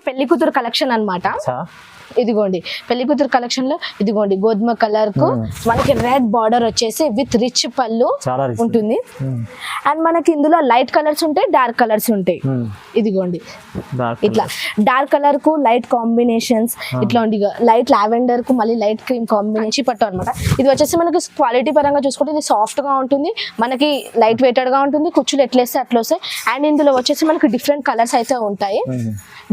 పెళ్లి కూతురు కలెక్షన్ అన్నమాట. ఇదిగోండి పెళ్లి కూతురు కలెక్షన్ లో ఇదిగోండి గోధుమ కలర్ కు మనకి రెడ్ బార్డర్ వచ్చేసి విత్ రిచ్ పళ్ళు ఉంటుంది. అండ్ మనకి ఇందులో లైట్ కలర్స్ ఉంటాయి, డార్క్ కలర్స్ ఉంటాయి. ఇదిగోండి ఇట్లా డార్క్ కలర్ కు లైట్ కాంబినేషన్స్, ఇట్లా లైట్ లావెండర్ కు మళ్ళీ లైట్ క్రీమ్ కాంబినేషన్ పట్టు అనమాట. ఇది వచ్చేసి మనకి క్వాలిటీ పరంగా చూసుకుంటే ఇది సాఫ్ట్ గా ఉంటుంది, మనకి లైట్ వెయిటెడ్ గా ఉంటుంది, కుచ్చులు ఎట్లేస్తే అట్లా వస్తాయి. అండ్ ఇందులో వచ్చేసి మనకి డిఫరెంట్ కలర్స్ అయితే ఉంటాయి,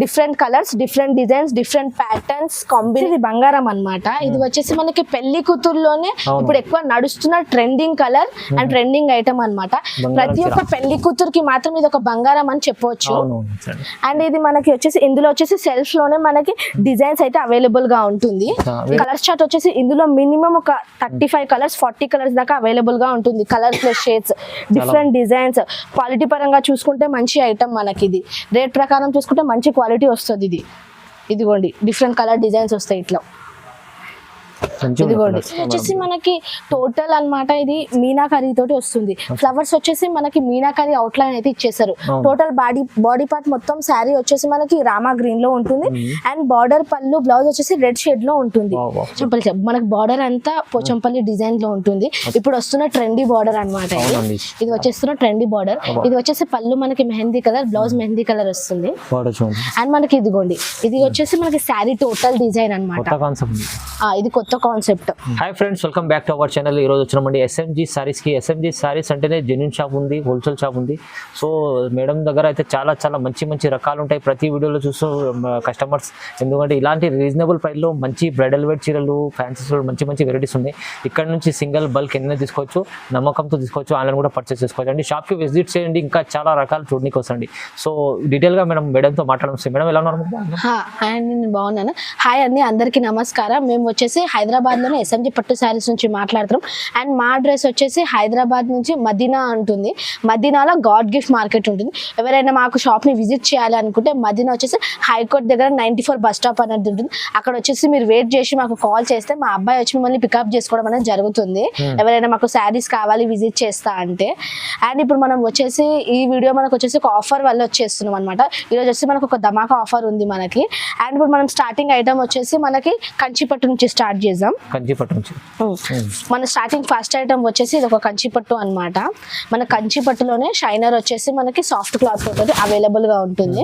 different colours, different designs, different patterns combination. ఇది బంగారం అన్నమాట. ఇది వచ్చేసి మనకి పెళ్లి కూతురులోనే ఇప్పుడు ఎక్కువ నడుస్తున్న trending colour and trending item అన్నమాట. ప్రతి ఒక్క పెళ్లి కూతురుకి మాత్రం ఇది ఒక బంగారం అని చెప్పవచ్చు. అండ్ ఇది మనకి వచ్చేసి ఇందులో వచ్చేసి సెల్ఫ్ లోనే మనకి డిజైన్స్ అయితే అవైలబుల్ గా ఉంటుంది. కలర్ చార్ట్ వచ్చేసి ఇందులో మినిమం ఒక 35 కలర్స్ 40 కలర్స్ దాకా అవైలబుల్ గా ఉంటుంది. Colours plus shades, different designs. Quality పరంగా చూసుకుంటే మంచి ఐటమ్ మనకి. ఇది రేట్ ప్రకారం చూసుకుంటే మంచి క్వాలిటీ వస్తుంది. ఇదిగోండి డిఫరెంట్ కలర్ డిజైన్స్ వస్తాయి ఇట్లా. ఇదిగోండి వచ్చేసి మనకి టోటల్ అన్నమాట. ఇది మీనాకరీ తోటి వస్తుంది. ఫ్లవర్స్ వచ్చేసి మనకి మీనాకరీ అవుట్ లైన్ అయితే ఇచ్చేసారు. టోటల్ బాడీ పార్ట్ మొత్తం శారీ వచ్చేసి మనకి రామా గ్రీన్ లో ఉంటుంది. అండ్ బార్డర్ పళ్ళు బ్లౌజ్ వచ్చేసి రెడ్ షేడ్ లో ఉంటుంది. మనకి బార్డర్ అంతా పోచంపల్లి డిజైన్ లో ఉంటుంది. ఇప్పుడు వస్తున్న ట్రెండీ బార్డర్ అనమాట. ఇది వచ్చేస్తున్న ట్రెండీ బార్డర్. ఇది వచ్చేసి పళ్ళు మనకి mehndi colour, blouse mehndi colour వస్తుంది. అండ్ మనకి ఇదిగోండి ఇది వచ్చేసి మనకి శారీ టోటల్ డిజైన్ అనమాట. ఇది కొత్త concept. Hi friends, welcome back to our channel. ఈ రోజు వచ్చినామండి ఎస్ఎంజీ సారీస్ కి. ఎస్ఎంజీ సారీస్ అంటేనే జెన్యూన్ షాప్ ఉంది, హోల్సేల్ షాప్ ఉంది. సో మేడం దగ్గర అయితే చాలా చాలా మంచి రకాలు ఉంటాయి. ప్రతి వీడియోలో చూస్తూ కస్టమర్స్, ఎందుకంటే ఇలాంటి రీజనబుల్ ప్రైస్ లో మంచి బ్రైడల్ వేర్ చీరలు, ఫ్యాన్సీస్ మంచి వెరైటీస్ ఉన్నాయి. ఇక్కడ నుంచి సింగిల్ బల్క్ ఎన్నైనా తీసుకోవచ్చు, నమ్మకంతో తీసుకోవచ్చు, ఆన్లైన్ కూడా పర్చేస్ చేసుకోవచ్చు అండి. షాప్కి విజిట్ చేయండి, ఇంకా చాలా రకాలు చూడడానికి వస్తుంది. సో డీటెయిల్ గా మేడంతో మాట్లాడడం. మేడం ఎలా ఉన్నారు? నేను బాగున్నాను. హాయ్ అండి, అందరికీ నమస్కారం. మేము వచ్చేసి హైదరాబాద్ లోనే ఎస్ఎంజీ పట్టు శారీస్ నుంచి మాట్లాడుతున్నాం. అండ్ మా అడ్రస్ వచ్చేసి హైదరాబాద్ నుంచి మదీనా ఉంటుంది. మదీనాలో గాడ్ గిఫ్ట్ మార్కెట్ ఉంటుంది. ఎవరైనా మాకు షాప్ ని విజిట్ చేయాలి అనుకుంటే మదీనా వచ్చేసి హైకోర్ట్ దగ్గర 94 బస్ స్టాప్ అనేది ఉంటుంది. అక్కడ వచ్చేసి మీరు వెయిట్ చేసి మాకు కాల్ చేస్తే మా అబ్బాయి వచ్చి మిమ్మల్ని పికప్ చేసుకోవడం అనేది జరుగుతుంది. ఎవరైనా మాకు శారీస్ కావాలి విజిట్ చేస్తా అంటే. అండ్ ఇప్పుడు మనం వచ్చేసి ఈ వీడియో మనకు వచ్చేసి ఒక ఆఫర్ వల్ల వచ్చేస్తున్నాం అనమాట. ఈరోజు వచ్చి మనకు ఒక ధమాకా ఆఫర్ ఉంది మనకి. అండ్ ఇప్పుడు మనం స్టార్టింగ్ ఐటమ్ వచ్చేసి మనకి కంచిపట్టు నుంచి స్టార్ట్ చేద్దాం. కంచిపట్టు నుంచి మన స్టార్టింగ్ ఫస్ట్ ఐటమ్ వచ్చేసి ఇది ఒక కంచిపట్టు అన్నమాట. మన కంచిపట్టులోనే షైనర్ వచ్చేసి మనకి సాఫ్ట్ క్లాత్ తోటి అవైలబుల్ గా ఉంటుంది.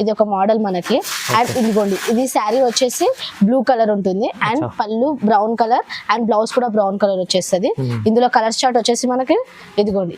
ఇది ఒక మోడల్ మనకి. అండ్ ఇదిగోండి ఇది శారీ వచ్చేసి బ్లూ కలర్ ఉంటుంది. అండ్ పళ్ళు బ్రౌన్ కలర్ అండ్ బ్లౌజ్ కూడా బ్రౌన్ కలర్ వచ్చేస్తుంది. ఇందులో కలర్ చార్ట్ వచ్చేసి మనకి ఇదిగోండి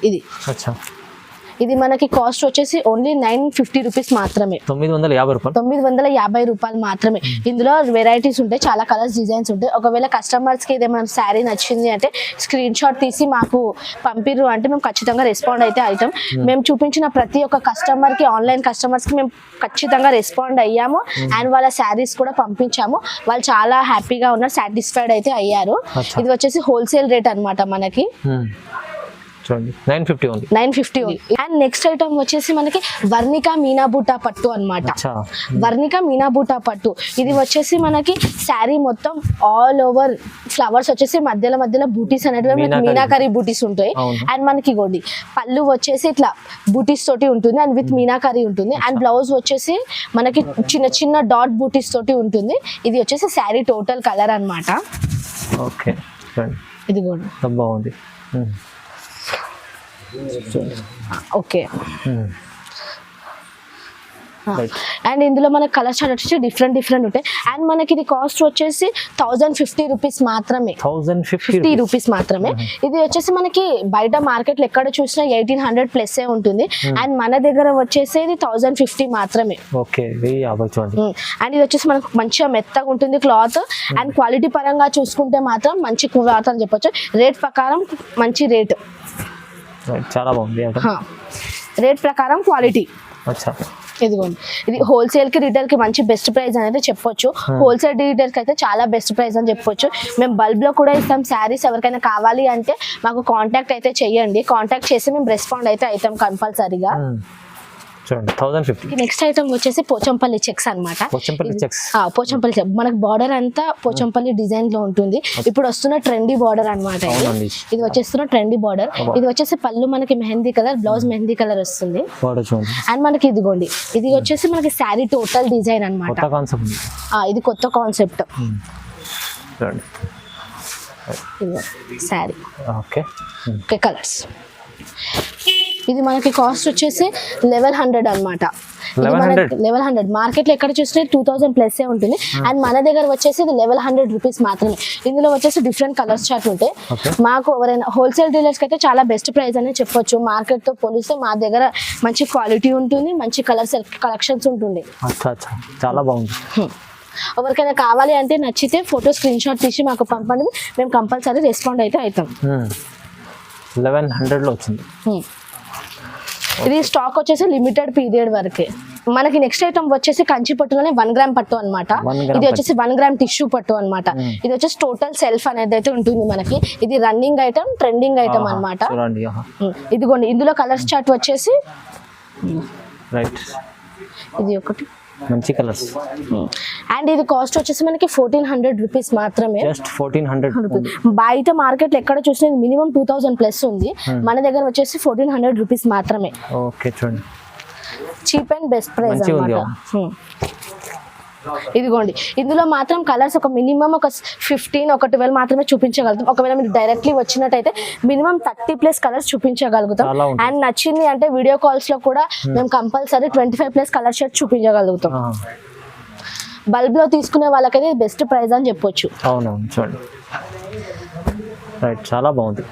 ఇది మనకి కాస్ట్ వచ్చేసి ఓన్లీ 950 రూపీస్ మాత్రమే. 950 రూపాయలు మాత్రమే. ఇందులో వెరైటీస్ ఉంటాయి, చాలా కలర్స్ డిజైన్స్ ఉంటాయి. ఒకవేళ కస్టమర్స్ కి ఏదైనా శారీ నచ్చింది అంటే స్క్రీన్ షాట్ తీసి మాకు పంపిరు అంటే మేము ఖచ్చితంగా రెస్పాండ్ అయితే అవుతాం. మేము చూపించిన ప్రతి ఒక్క కస్టమర్ కి, ఆన్లైన్ కస్టమర్స్ కి మేము ఖచ్చితంగా రెస్పాండ్ అయ్యాము. అండ్ వాళ్ళ శారీస్ కూడా పంపించాము. వాళ్ళు చాలా హ్యాపీగా ఉన్నారు, సాటిస్ఫైడ్ అయితే అయ్యారు. ఇది వచ్చేసి హోల్సేల్ రేట్ అన్నమాట మనకి. 950. అండ్ నెక్స్ట్ ఐటమ్ వచ్చేసి మనకి వర్ణిక మీనా బూటా పట్టు అన్నమాట. వర్ణిక మీనా బూటా పట్టు ఇది వచ్చేసి మనకి శారీ మొత్తం ఆల్ ఓవర్ ఫ్లవర్స్ వచ్చేసి మధ్యలో బూటీస్ అనేవి మీనాకరీ బూటీస్ ఉంటాయి. అండ్ మనకి గోడి పళ్ళు వచ్చేసి ఇట్లా బూటీస్ తోటి ఉంటుంది అండ్ విత్ మీనాకరీ ఉంటుంది. అండ్ బ్లౌజ్ వచ్చేసి మనకి చిన్న డాట్ బూటీస్ తోటి ఉంటుంది. ఇది వచ్చేసి శారీ టోటల్ కలర్ అన్నమాట. ఇది కూడా బాగుంది. ఓకే. అండ్ ఇందులో మనకి కలర్ చార్ట్ వచ్చేసి డిఫరెంట్ ఉంటాయి. అండ్ మనకి ఇది కాస్ట్ వచ్చేసి 1050 రూపీస్ మాత్రమే. 1050 రూపీస్ మాత్రమే. ఇది వచ్చేసి మనకి బయట మార్కెట్ లో ఎక్కడ చూసినా 1800 ప్లస్ ఉంటుంది. అండ్ మన దగ్గర వచ్చేసి ఇది 1050 మాత్రమే. అండ్ ఇది వచ్చేసి మనకు మంచిగా మెత్తగా ఉంటుంది క్లాత్. అండ్ క్వాలిటీ పరంగా చూసుకుంటే మాత్రం మంచి క్లాత్ అని చెప్పొచ్చు. రేట్ ప్రకారం మంచి రేట్, చాలా బాగుంది. రేట్ ప్రకారం క్వాలిటీ. ఇదిగోండి ఇది హోల్సేల్ కి రీటైల్ కి మంచి బెస్ట్ ప్రైస్ అనేది చెప్పొచ్చు. హోల్సేల్ రీటైల్ కి అయితే చాలా బెస్ట్ ప్రైస్ అని చెప్పొచ్చు. మేము బల్బ్ లో కూడా ఇస్తాం శారీస్. ఎవరికైనా కావాలి అంటే మాకు కాంటాక్ట్ అయితే చెయ్యండి. కాంటాక్ట్ చేసి మేము రెస్పాండ్ అయితే అవుతాం కంపల్సరీగా. చూడండి 1050. నెక్స్ట్ ఐటమ్ వచ్చేసి పోచంపల్లి చెక్స్ అన్నమాట. పోచంపల్లి చెక్స్. పోచంపల్లి చెక్ మనకి బార్డర్ అంతా పోచంపల్లి డిజైన్ లో ఉంటుంది. ఇప్పుడు వస్తున్న ట్రెండీ బార్డర్ అన్నమాట. ఇది వచ్చేస్తున్న ట్రెండీ బార్డర్. ఇది వచ్చేసి పళ్ళు మనకి mehndi colour, blouse mehndi colour వస్తుంది. అండ్ మనకి ఇదిగోండి, ఇది వచ్చేసి మనకి శారీ టోటల్ డిజైన్ అన్నమాట. ఇది కొత్త కాన్సెప్ట్. Sari okay colours. ఇది మనకి కాస్ట్ వచ్చేసి 1100 అనమాట. 1100 మార్కెట్ లో ఎక్కడ చూస్తే 2000 ప్లస్ ఉంటుంది. అండ్ మన దగ్గర వచ్చేసి ఇది 1100 రూపీస్ మాత్రమే. ఇందులో వచ్చేసి డిఫరెంట్ కలర్స్ చార్ట్ ఉంటాయి. మాకు ఎవరైనా హోల్సేల్ డీలర్స్ కి అయితే చాలా బెస్ట్ ప్రైస్ అనే చెప్పొచ్చు. మార్కెట్ తో పోలిస్తే మా దగ్గర మంచి క్వాలిటీ ఉంటుంది, మంచి కలర్స్ కలెక్షన్స్ ఉంటుంది. చాలా బాగుంది. ఎవరికైనా కావాలి అంటే నచ్చితే ఫోటో స్క్రీన్ షాట్ తీసి మాకు పంపండి, మేము కంపల్సరీ రెస్పాండ్ అయితే అవుతాం. 1100 లో వచ్చింది. ఇది స్టాక్ వచ్చేసి లిమిటెడ్ పీరియడ్ వరకే. మనకి నెక్స్ట్ ఐటమ్ వచ్చేసి కంచి పట్టులోనే 1 గ్రామ్ పట్టు అనమాట. ఇది వచ్చేసి 1 గ్రామ్ టిష్యూ పట్టు అనమాట. ఇది వచ్చేసి టోటల్ సెల్ఫ్ అనేది అయితే ఉంటుంది మనకి. ఇది రన్నింగ్ ఐటమ్, ట్రెండింగ్ ఐటమ్ అనమాట. ఇదిగోండి, ఇందులో కలర్స్ చార్ట్ వచ్చేసి ఇది ఒకటి మంచి కలర్స్. అండ్ ఇది కాస్ట్ వచ్చేసి మనకి 1400 రూపీస్ మాత్రమే. జస్ట్ 1400. బయట మార్కెట్ ఎక్కడ చూసినా మినిమం 2000 ప్లస్ ఉంది. మన దగ్గర వచ్చేసి 1400 రూపీస్ మాత్రమే. ఓకే చూడండి, చీప్ అండ్ బెస్ట్ ప్రైస్ అన్నమాట. ఇదిగోండి, ఇందులో మాత్రం కలర్స్ ఒక మినిమం ఒక 15 ఒక 12 మాత్రమే చూపించగలుగుతాం. ఒకవేళ మీరు డైరెక్ట్లీ వచ్చినట్టయితే మినిమం 30 ప్లస్ కలర్స్ చూపించగలుగుతాం. అండ్ నచ్చింది అంటే వీడియో కాల్స్ లో కూడా మేము కంపల్సరీ 25 ప్లస్ కలర్ షర్ట్ చూపించగలుగుతాం. బల్బ్ లో తీసుకునే వాళ్ళకైతే బెస్ట్ ప్రైస్ అని చెప్పొచ్చు. అవునవును చూడండి, రైట్, చాలా బాగుంది.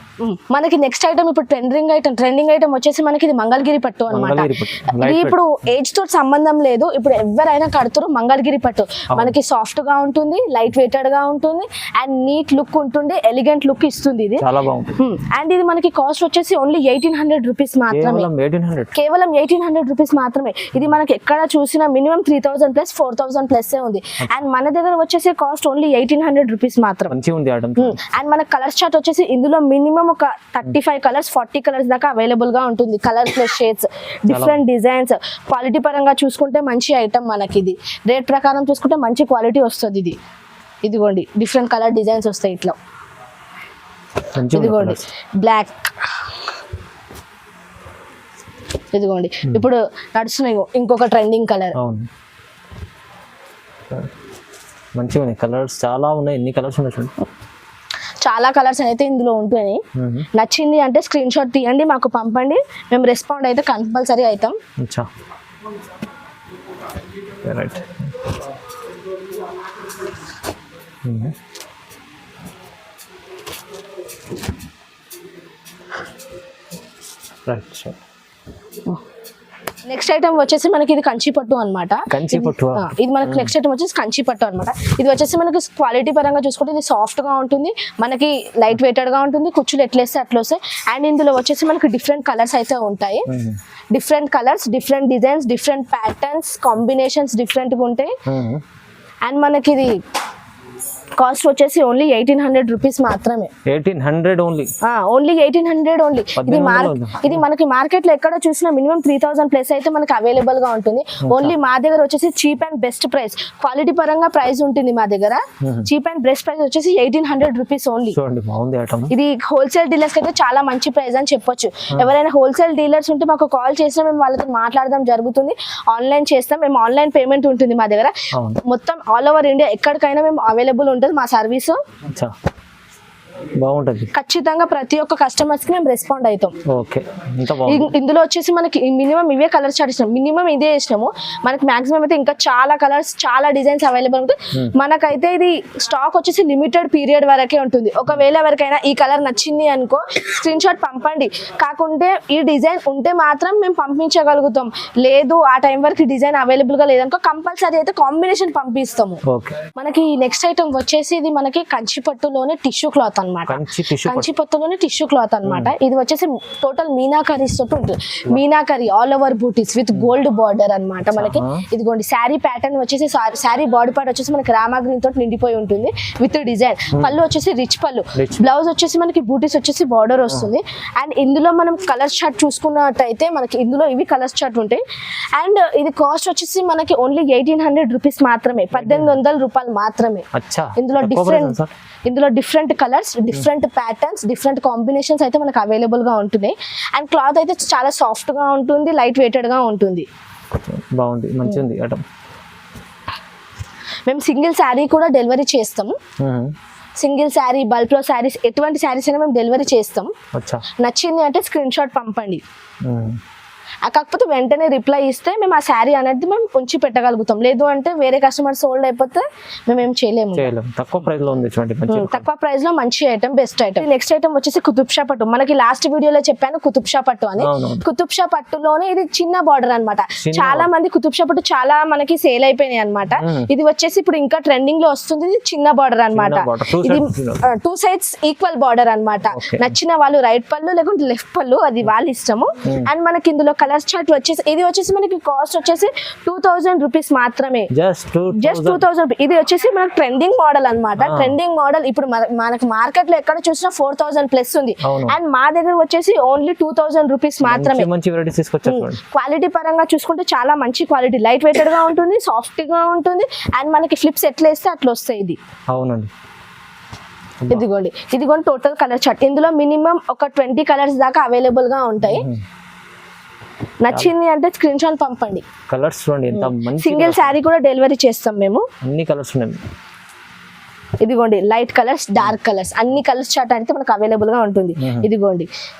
మనకి నెక్స్ట్ ఐటమ్ ఇప్పుడు ట్రెండింగ్ ఐటమ్ వచ్చేసి మనకి ఇది మంగళగిరి పట్టు అనమాట. ఇది ఇప్పుడు ఏజ్ తో సంబంధం లేదు, ఇప్పుడు ఎవరైనా కడుతురు మంగళగిరి పట్టు. మనకి సాఫ్ట్ గా ఉంటుంది, లైట్ వెయిటెడ్ గా ఉంటుంది, అండ్ నీట్ లుక్ ఉంటుంది, ఎలిగెంట్ లుక్ ఇస్తుంది ఇది. అండ్ ఇది మనకి కాస్ట్ వచ్చేసి ఓన్లీ 1800 రూపీస్ మాత్రమే. కేవలం 1800 రూపీస్ మాత్రమే. ఇది మనకి ఎక్కడ చూసినా మినిమం 3000 ప్లస్ 4000 ప్లస్ ఉంది. అండ్ మన దగ్గర వచ్చేసి కాస్ట్ ఓన్లీ 1800 రూపీస్ మాత్రం. అండ్ మన కలర్ చార్ట్ వచ్చేసి ఇందులో మినిమం ఒక 35 కలర్స్ 40 కలర్స్ దాకా అవైలబుల్ గా ఉంటుంది. Colour plus shades, different designs. Quality పరంగా చూసుకుంటే మంచి ఐటమ్ మనకి. ఇది రేట్ ప్రకారం చూసుకుంటే మంచి క్వాలిటీ వస్తుంది. ఇది ఇదిగోండి, డిఫరెంట్ కలర్ డిజైన్స్ వస్తాయి ఇట్లా. ఇదిగోండి బ్లాక్, ఇదిగోండి ఇప్పుడు నడుస్తున్నాయి ఇంకొక ట్రెండింగ్ కలర్. మంచిగా ఉన్నాయి కలర్స్, చాలా ఉన్నాయి. ఎన్ని కలర్స్ ఉన్నాయి? చాలా కలర్స్ అయితే ఇందులో ఉంటాయి. నచ్చింది అంటే స్క్రీన్ షాట్ తీయండి, మాకు పంపండి, మేము రెస్పాండ్ అయితే కంపల్సరీ అవుతాం. నెక్స్ట్ ఐటమ్ వచ్చేసి మనకి ఇది కంచి పట్టు అనమాట. ఇది మనకి నెక్స్ట్ ఐటమ్ వచ్చేసి కంచి పట్టు అనమాట. ఇది వచ్చేసి మనకి క్వాలిటీ పరంగా చూసుకుంటే ఇది సాఫ్ట్ గా ఉంటుంది, మనకి లైట్ వెయిటెడ్ గా ఉంటుంది, కుచ్చులు ఎట్లేస్తే అట్లా వస్తాయి. అండ్ ఇందులో వచ్చేసి మనకి డిఫరెంట్ కలర్స్ అయితే ఉంటాయి. Different colours, different designs, different patterns, combinations different గా ఉంటాయి. అండ్ మనకి ఇది కాస్ట్ వచ్చేసి ఓన్లీ 1800 రూపీస్ మాత్రమే. 1800 ఓన్లీ. Only 1800 only. ఇది మనకి మార్కెట్ లో ఎక్కడ చూసినా మినిమం 3000 ప్లస్ అయితే మనకి అవైలబుల్ గా ఉంటుంది. ఓన్లీ మా దగ్గర వచ్చేసి cheap and best price, quality పరంగా ప్రైస్ ఉంటుంది మా దగ్గర. చీప్ అండ్ బెస్ట్ ప్రైస్ వచ్చేసి 1800 రూపీస్ ఓన్లీ. ఇది హోల్సేల్ డీలర్స్ అయితే చాలా మంచి ప్రైస్ అని చెప్పొచ్చు. ఎవరైనా హోల్సేల్ డీలర్స్ ఉంటే మాకు కాల్ చేసినా మేము వాళ్ళతో మాట్లాడడం జరుగుతుంది. ఆన్లైన్ చేస్తాం, మేము ఆన్లైన్ పేమెంట్ ఉంటుంది మా దగ్గర. మొత్తం ఆల్ ఓవర్ ఇండియా ఎక్కడికైనా మేము అవైలబుల్ ఉంటుంది మా సర్వీస్. బాగుంటది, ఖచ్చితంగా ప్రతి ఒక్క కస్టమర్స్ కి మేము రెస్పాండ్ అవుతాం. ఇందులో వచ్చేసి మనకి మినిమం ఇవే కలర్స్ చార్ట్ ఇచ్చినాం, మినిమం ఇదే ఇచ్చినాము. మనకి మాక్సిమం అయితే ఇంకా చాలా కలర్స్, చాలా డిజైన్స్ అవైలబుల్ ఉంటుంది. మనకైతే ఇది స్టాక్ వచ్చేసి లిమిటెడ్ పీరియడ్ వరకే ఉంటుంది. ఒకవేళ ఎవరికైనా ఈ కలర్ నచ్చింది అనుకో స్క్రీన్ షాట్ పంపండి, కాకుంటే ఈ డిజైన్ ఉంటే మాత్రం మేము పంపించగలుగుతాం. లేదు ఆ టైం వరకు డిజైన్ అవైలబుల్ గా లేదనుకో కంపల్సరీ అయితే కాంబినేషన్ పంపిస్తాము. మనకి నెక్స్ట్ ఐటమ్ వచ్చేసి ఇది మనకి కంచి పట్టులోనే టిష్యూ క్లాత్ అన్నమాట. కంచి టిష్యూ కంచి పట్టులోనే టిష్యూ క్లాత్ అన్నమాట. ఇది వచ్చేసి టోటల్ మీనాకరీస్ తోటి ఉంటుంది. Meenakari all over butis with gold border అన్నమాట. మనకి ఇదిగోండి శారీ ప్యాటర్న్ వచ్చేసి శారీ బాడీ పార్ట్ వచ్చేసి మనకి రామా గ్రీన్ తోటి నిండిపోయి ఉంటుంది విత్ డిజైన్. పళ్ళు వచ్చేసి రిచ్ పళ్ళు, బ్లౌజ్ వచ్చేసి మనకి బూటీస్ వచ్చేసి బార్డర్ వస్తుంది. అండ్ ఇందులో మనం కలర్ చార్ట్ చూసుకున్నట్టయితే మనకి ఇందులో ఇవి కలర్ చార్ట్ ఉంటాయి. అండ్ ఇది కాస్ట్ వచ్చేసి మనకి ఓన్లీ 1800 రూపీస్ మాత్రమే, 1800 రూపాయలు మాత్రమే. ఇందులో different colours, different patterns, different combinations అయితే మనకు అవైలబుల్ గా ఉంటున్నాయి. అండ్ క్లాత్ అయితే చాలా సాఫ్ట్ గా ఉంటుంది, లైట్ వెయిటెడ్ గా ఉంటుంది. బాగుంది, మంచిగా ఉంది ఐటమ్. మేము సింగిల్ శారీ కూడా డెలివరీ చేస్తాము. సింగిల్ శారీ, బల్క్ లో శారీస్, ఎటువంటి శారీస్ అయినా మేము డెలివరీ చేస్తాం. నచ్చింది అంటే స్క్రీన్ షాట్ పంపండి. కాకపోతే వెంటనే రిప్లై ఇస్తే మేము ఆ శారీ అనేది మేము ఉంచి పెట్టగలుగుతాం. లేదు అంటే వేరే కస్టమర్ సోల్డ్ అయిపోతే మేము ఏం చేయలేము. తక్కువ ప్రైస్ లో ఉంది, తక్కువ ప్రైస్ లో మంచి item, best item. Next item వచ్చేసి కుతుబ్ షా పట్టు. మనకి లాస్ట్ వీడియోలో చెప్పాను కుతుబ్ షా పట్టు అని. కుతుబ్ షా పట్టులోనే ఇది చిన్న బార్డర్ అన్నమాట. చాలా మంది కుతుబ్ షా పట్టు చాలా మనకి సేల్ అయిపోయినాయి అన్నమాట. ఇది వచ్చేసి ఇప్పుడు ఇంకా ట్రెండింగ్ లో వస్తుంది. ఇది చిన్న బార్డర్ అన్నమాట. ఇది 2 సైడ్స్ ఈక్వల్ బార్డర్ అన్నమాట. నచ్చిన వాళ్ళు రైట్ పళ్ళు లేకుంటే లెఫ్ట్ పళ్ళు, అది వాళ్ళ ఇష్టము. అండ్ మనకి ఇందులో కలర్ చార్ట్ వచ్చేసి ఇది వచ్చేసి మనకి కాస్ట్ వచ్చేసి 2000 రూపీస్ మాత్రమే, జస్ట్ 2000. ఇది వచ్చేసి మనకి ట్రెండింగ్ మోడల్ అన్నమాట. ట్రెండింగ్ మోడల్ ఇప్పుడు మనకి మార్కెట్ లో ఎక్కడ చూసినా 4000 ప్లస్ ఉంది. అండ్ మా దగ్గర వచ్చేసి ఓన్లీ 2000 రూపీస్ మాత్రమే. క్వాలిటీ పరంగా చూసుకుంటే చాలా మంచి క్వాలిటీ, లైట్ వెయిటెడ్ గా ఉంటుంది, సాఫ్ట్ గా ఉంటుంది. అండ్ మనకి ఫ్లిప్స్ ఎట్లా వేస్తే అట్లా వస్తాయి. ఇది అవునండి. ఇదిగోండి టోటల్ కలర్ చార్ట్. ఇందులో మినిమం ఒక 20 కలర్స్ దాకా అవైలబుల్ గా ఉంటాయి. నచ్చింది అంటే స్క్రీన్ షాట్ పంపండి. కలర్స్ చూడండి ఎంత మంచి. సింగిల్ శారీ కూడా డెలివరీ చేస్తాం మేము. అన్ని కలర్స్ ఉన్నాయి. ఇదిగోండి లైట్ కలర్స్, డార్క్ కలర్స్, అన్ని కలర్స్ చార్ట్ అయితే మనకు అవైలబుల్ గా ఉంటుంది. ఇదిగోండి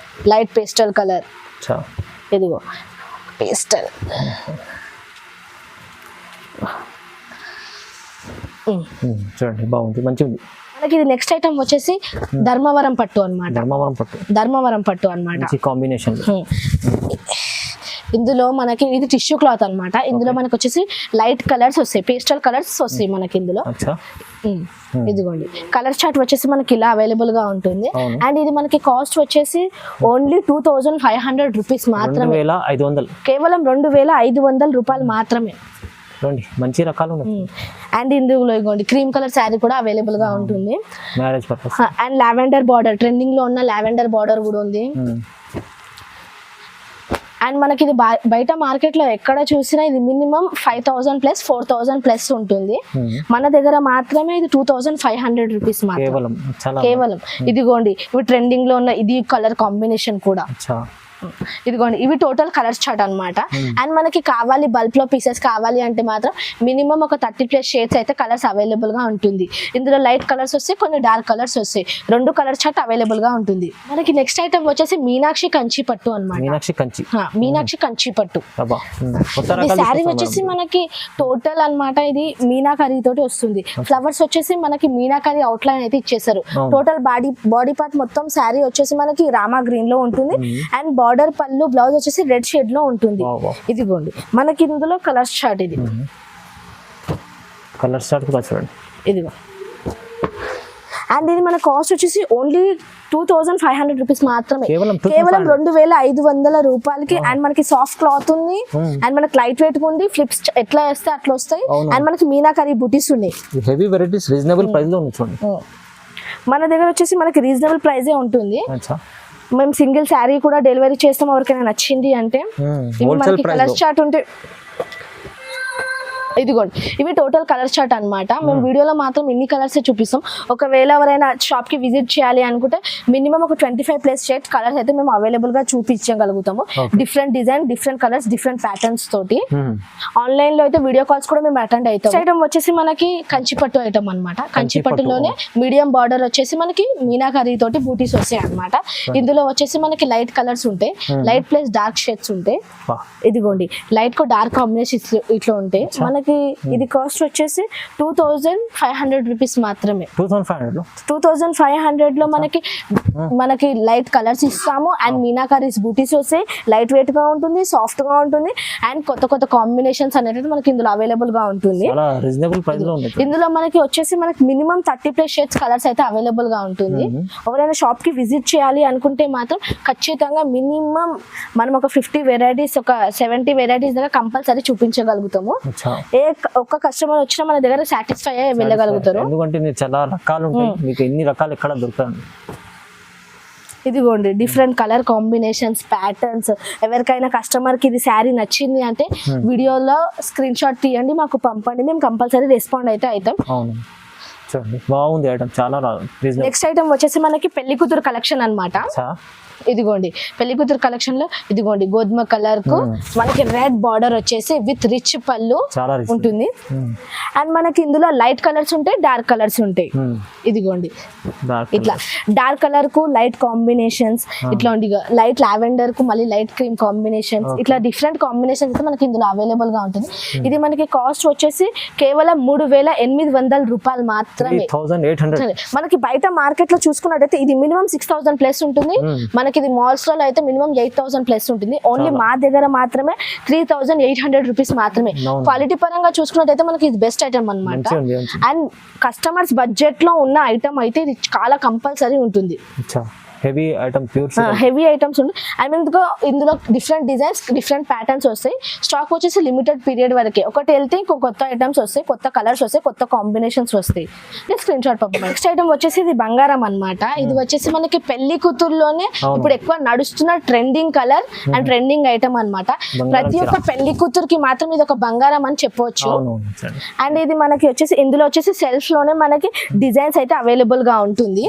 లైట్ పేస్టల్ కలర్, ఇదిగో పేస్టల్, చూడండి బాగుంది, మంచిగా ఉంది. మనకి ఇది నెక్స్ట్ ఐటమ్ వచ్చేసి ధర్మవరం పట్టు అన్నమాట. ధర్మవరం పట్టు అన్నమాట. కాంబినేషన్. ఇందులో మనకి ఇది టిష్యూ క్లాత్ అన్నమాట. ఇందులో మనకి వచ్చేసి లైట్ కలర్స్ వస్తాయి, పేస్టల్ కలర్స్ వస్తాయి మనకి ఇందులో. ఇదిగోండి కలర్ చార్ట్ వచ్చేసి మనకి ఇలా అవైలబుల్ గా ఉంటుంది. అండ్ ఇది మనకి కాస్ట్ వచ్చేసి ఓన్లీ 2500 రూపీస్ మాత్రమే, కేవలం 2500 రూపాయలు మాత్రమే. మంచి రకాలు ఉన్నాయి. అండ్ ఇందులో ఇగోండి క్రీమ్ కలర్ శారీ కూడా అవైలబుల్ గా ఉంటుంది. Marriage purpose. And lavender border, trending లో ఉన్న లావెండర్ బార్డర్ కూడా ఉంది. అండ్ మనకి ఇది బయట మార్కెట్ లో ఎక్కడ చూసినా ఇది మినిమం 5000 ప్లస్ 4000 ప్లస్ ఉంటుంది. మన దగ్గర మాత్రమే ఇది 2500 రూపీస్ మాత్రం, కేవలం. ఇదిగోండి ఇవి ట్రెండింగ్ లో ఉన్న ఇది కలర్ కాంబినేషన్ కూడా. ఇదిగోండి ఇవి టోటల్ కలర్స్ చార్ట్ అన్నమాట. అండ్ మనకి కావాలి బల్క్ లో పీసెస్ కావాలి అంటే మాత్రం మినిమం ఒక 30+ షేడ్స్ అయితే కలర్స్ అవైలబుల్ గా ఉంటుంది. ఇందులో లైట్ కలర్స్ వస్తాయి, కొన్ని డార్క్ కలర్స్ వస్తాయి. 2 కలర్ చార్ట్ అవైలబుల్ గా ఉంటుంది. మనకి నెక్స్ట్ ఐటమ్ వచ్చేసి మీనాక్షి కంచి పట్టు అన్నమాట. మీనాక్షి కంచి పట్టు. ఈ శారీ వచ్చేసి మనకి టోటల్ అన్నమాట. ఇది మీనాకరీ తోటి వస్తుంది. ఫ్లవర్స్ వచ్చేసి మనకి మీనాకరీ అవుట్ లైన్ అయితే ఇచ్చేసారు. టోటల్ బాడీ పార్ట్ మొత్తం శారీ వచ్చేసి మనకి రామా గ్రీన్ లో ఉంటుంది. అండ్ బార్డర్ పళ్ళు, బ్లౌజ్ వచ్చేసి రెడ్ షేడ్ లో ఉంటుంది. ఇదిగోండి మనకి ఇందులో కలర్ చార్ట్. ఇది కలర్ చార్ట్ కూడా చూడండి. ఇదిగో. అండ్ ఇది మన కాస్ట్ వచ్చేసి ఓన్లీ 2500 రూపీస్ మాత్రమే, కేవలం 2500 రూపాయలకి. అండ్ మనకి సాఫ్ట్ క్లాత్ ఉంది. అండ్ మనకి లైట్ వెయిట్ ఉంది. ఫ్లిప్స్ ఎట్లా వేస్తే అట్లా వస్తాయి. అండ్ మనకి మీనాకరీ బుటీస్ ఉన్నాయి. హెవీ వెరైటీస్ రీజనబుల్ ప్రైస్ లో ఉంది. మన దగ్గర వచ్చేసి మనకి రీజనబుల్ ప్రైజే ఉంటుంది. మేము సింగిల్ శారీ కూడా డెలివరీ చేస్తాం. ఎవరికైనా నచ్చింది అంటే మనకి కలర్ చార్ట్ ఉంటే ఇదిగోండి ఇవి టోటల్ కలర్ చార్ట్ అన్నమాట. మేము వీడియోలో మాత్రం ఇన్ని కలర్స్ చూపిస్తాం. ఒకవేళ ఎవరైనా షాప్ కి విజిట్ చేయాలి అనుకుంటే మినిమం ఒక 25+ షేడ్స్ కలర్స్ అయితే మేము అవైలబుల్ గా చూపించగలుగుతాము. Different design, different colours, different patterns తోటి. ఆన్లైన్ లో అయితే వీడియో కాల్స్ కూడా మేము అటెండ్ అవుతాం. ఐటమ్ వచ్చేసి మనకి కంచిపట్టు ఐటమ్ అన్నమాట. కంచిపట్టులోనే మీడియం బార్డర్ వచ్చేసి మనకి మీనాకరీ తోటి బూటీస్ వస్తాయి అన్నమాట. ఇందులో వచ్చేసి మనకి లైట్ కలర్స్ ఉంటాయి, లైట్ ప్లస్ డార్క్ షేడ్స్ ఉంటాయి. ఇదిగోండి లైట్ కు డార్క్ కాంబినేషన్ ఇట్లా ఉంటాయి. మనకి మనకి ఇది కాస్ట్ వచ్చేసి 2500 రూపీస్ మాత్రమే. 2500 లో మనకి లైట్ కలర్స్ ఇస్తాము అండ్ మీనాకారీస్ బూటీస్ వస్తాయి. లైట్ వెయిట్ గా ఉంటుంది, సాఫ్ట్ గా ఉంటుంది అండ్ కొత్త కొత్త కాంబినేషన్స్ అనేది మనకి ఇందులో అవైలబుల్ గా ఉంటుంది. ఇందులో మనకి మినిమం 30+ షేడ్స్ కలర్స్ అయితే అవైలబుల్ గా ఉంటుంది. ఎవరైనా షాప్ కి విజిట్ చేయాలి అనుకుంటే మాత్రం ఖచ్చితంగా మినిమం మనం ఒక 50 వెరైటీస్, ఒక 70 వెరైటీస్ దగ్గర కంపల్సరీ చూపించగలుగుతాము. ఒక్క కస్టమర్ వచ్చినా మన దగ్గర సాటిస్ఫై అయ్యి వెళ్ళగలుగుతారు. ఎందుకంటే చాలా రకాలు ఉంటాయి, మీకు ఎన్ని రకాలు ఎక్కడ దొరకదు. ఇదిగోండి డిఫరెంట్ కలర్ కాంబినేషన్స్, ప్యాటర్న్స్. ఎవరికైనా కస్టమర్ కి ఇది శారీ నచ్చింది అంటే వీడియోలో స్క్రీన్ షాట్ తీయండి, మాకు పంపండి, మేము కంపల్సరీ రెస్పాండ్ అయితే అవుతాం. బాగుంది ఐటమ్, చాలా. నెక్స్ట్ ఐటమ్ వచ్చేసి మనకి పెళ్లి కూతురు కలెక్షన్ అన్నమాట. ఇదిగోండి పెళ్లి కూతురు కలెక్షన్ లో ఇదిగోండి గోధుమ కలర్ కు మనకి రెడ్ బార్డర్ వచ్చేసి విత్ రిచ్ పళ్ళు ఉంటుంది. అండ్ మనకి ఇందులో లైట్ కలర్స్ ఉంటాయి, డార్క్ కలర్స్ ఉంటాయి. ఇదిగోండి ఇట్లా డార్క్ కలర్ కు లైట్ కాంబినేషన్స్, ఇట్లా లైట్ లావెండర్ కు మళ్ళీ లైట్ క్రీమ్ కాంబినేషన్స్, ఇట్లా డిఫరెంట్ కాంబినేషన్స్ అయితే మనకి ఇందులో అవైలబుల్ గా ఉంటుంది. ఇది మనకి కాస్ట్ వచ్చేసి కేవలం 3800 రూపాయలు మాత్రమే. మనకి బయట మార్కెట్ లో చూసుకున్నట్టయితే ఇది మినిమం 6000+ ఉంటుంది. మనకి ఇది మాల్స్ లో అయితే మినిమం 8000+ ఉంటుంది. ఓన్లీ మా దగ్గర మాత్రమే 3800 రూపీస్ మాత్రమే. క్వాలిటీ పరంగా చూసుకున్నట్టయితే మనకి ఇది బెస్ట్ ఐటమ్ అన్నమాట. అండ్ కస్టమర్స్ బడ్జెట్ లో ఉన్న ఐటమ్ అయితే ఇది చాలా కంపల్సరీ ఉంటుంది. Heavy item, pure heavy items ఉంటాయి. అండ్ ఇందులో డిఫరెంట్ డిజైన్స్, డిఫరెంట్ ప్యాటర్న్స్ వస్తాయి. స్టాక్ వచ్చేసి లిమిటెడ్ పీరియడ్ వరకే. ఒకటి వెళ్తే ఇంకో కొత్త ఐటమ్స్ వస్తాయి, కొత్త కలర్స్ వస్తాయి, కొత్త కాంబినేషన్స్ వస్తాయి. స్క్రీన్ షాట్ పంపండి. నెక్స్ట్ ఐటమ్ వచ్చేసి ఇది బంగారం అన్నమాట. ఇది వచ్చేసి మనకి పెళ్లి కూతురులోనే ఇప్పుడు ఎక్కువ నడుస్తున్న trending colour and trending item అన్నమాట. ప్రతి ఒక్క పెళ్లి కూతురుకి మాత్రం ఇది ఒక బంగారం అని చెప్పవచ్చు. అండ్ ఇది మనకి వచ్చేసి ఇందులో వచ్చేసి సెల్ఫ్ లోనే మనకి డిజైన్స్ అయితే అవైలబుల్ గా ఉంటుంది.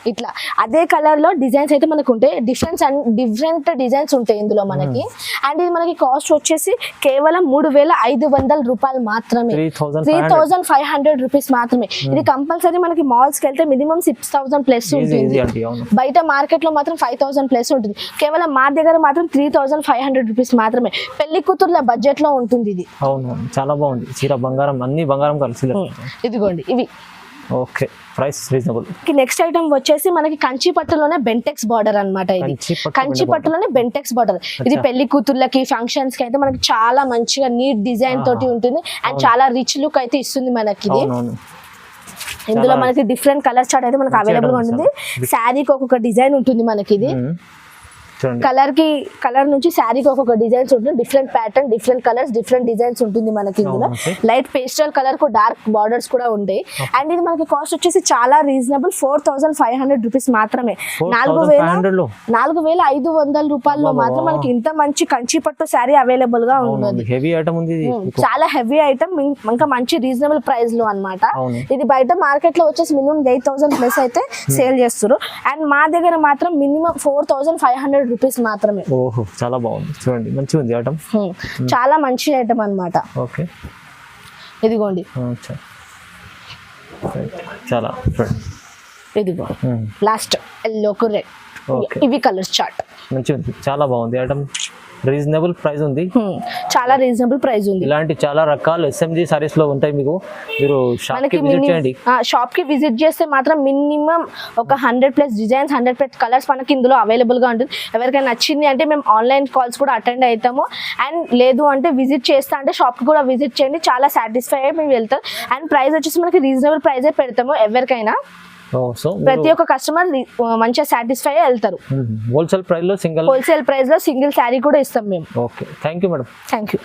ఇట్లా అదే కలర్ లో డిజైన్స్ అయితే మనకు ఉంటాయి. డిఫరెంట్ డిజైన్స్ ఉంటాయి ఇందులో మనకి. అండ్ ఇది మనకి కాస్ట్ వచ్చేసి కేవలం 3500 రూపాయలు మాత్రమే. 3500 రూపీస్ మాత్రమే. ఇది కంపల్సరీ మనకి మాల్స్ కి వెళ్తే మినిమం 6000+ ఉంటుంది. బయట మార్కెట్ లో మాత్రం 5000+ ఉంటుంది. కేవలం మా దగ్గర మాత్రం 3500 రూపీస్ మాత్రమే. పెళ్లి కూతుర్ల బడ్జెట్ లో ఉంటుంది ఇది. చాలా బాగుంది. చీర బంగారం, అన్ని బంగారం కలిసి. ఇదిగోండి ఇవి. Okay, price reasonable. Next item వచ్చేసి మనకి కంచి పట్టులోనే బెంటెక్స్ బార్డర్ అన్నమాట. ఇది కంచి పట్టులోనే బెంటెక్స్ బార్డర్. ఇది పెళ్లి కూతుర్లకి, ఫంక్షన్స్ కి అయితే మనకి చాలా మంచిగా నీట్ డిజైన్ తోటి ఉంటుంది అండ్ చాలా రిచ్ లుక్ అయితే ఇస్తుంది మనకి ఇది. ఇందులో మనకి డిఫరెంట్ కలర్ చార్ట్ అయితే మనకి అవైలబుల్ గా ఉంటుంది. శారీకి ఒక్కొక్క డిజైన్ ఉంటుంది మనకి ఇది. కలర్ నుంచి శారీకి ఒక్కొక్క డిజైన్స్ ఉంటుంది. Different pattern, different colours, different designs ఉంటుంది మనకి ఇందులో. లైట్ పేస్టల్ కలర్ కు డార్క్ బార్డర్స్ కూడా ఉంటాయి. అండ్ ఇది మనకి కాస్ట్ వచ్చేసి చాలా రీజనబుల్. 4500 రూపీస్ మాత్రమే. 4500 రూపాయల్లో మాత్రం మనకి ఇంత మంచి కంచి పట్టు శారీ అవైలబుల్ గా ఉంటుంది. చాలా హెవీ ఐటమ్, ఇంకా మంచి రీజనబుల్ ప్రైస్ లో అన్నమాట. ఇది బయట మార్కెట్ లో వచ్చేసి మినిమం 8000+ అయితే సేల్ చేస్తారు. అండ్ మా దగ్గర మాత్రం మినిమం 4500 రూపీస్ మాత్రమే. ఓహో, చాలా బాగుంది. చూడండి, మంచిగా ఉంది ఐటమ్. చాలా మంచి ఐటమ్ అన్నమాట. ఓకే, ఇదిగోండి. చాలా ఇదిగో లాస్ట్ ఎల్లోకు రెడ్. ఇవి కలర్ చార్ట్. మంచిగా ఉంది, చాలా బాగుంది ఐటమ్. రీజనబుల్ ప్రైస్ ఉంది, చాలా రీజనబుల్ ప్రైస్ ఉంది. ఇలాంటి చాలా రకాలు SMG సారీస్ లో ఉంటాయి. మీకు మీరు షాప్ కి విజిట్ చేయండి. షాప్ కి విజిట్ చేస్తే మాత్రం మినిమం ఒక 100+ డిజైన్స్, 100+ కలర్స్ మనకి ఇందులో అవైలబుల్ గా ఉంటుంది. ఎవరికైనా నచ్చింది అంటే మేము ఆన్లైన్ కాల్స్ కూడా అటెండ్ అవుతాము. అండ్ లేదు అంటే విజిట్ చేస్తా అంటే షాప్ కి కూడా విజిట్ చేయండి. చాలా సాటిస్ఫై అయ్యి మేము వెళ్తాం. అండ్ ప్రైస్ వచ్చేసి మనకి రీజనబుల్ ప్రైజే పెడతాము ఎవరికైనా. ప్రతి ఒక్క కస్టమర్ మంచిగా సాటిస్ఫై అయ్యి వెళ్తారు. హోల్సేల్ ప్రైస్ లో సింగిల్ శారీ కూడా ఇస్తాం మేము. Okay, thank you madam. Thank you.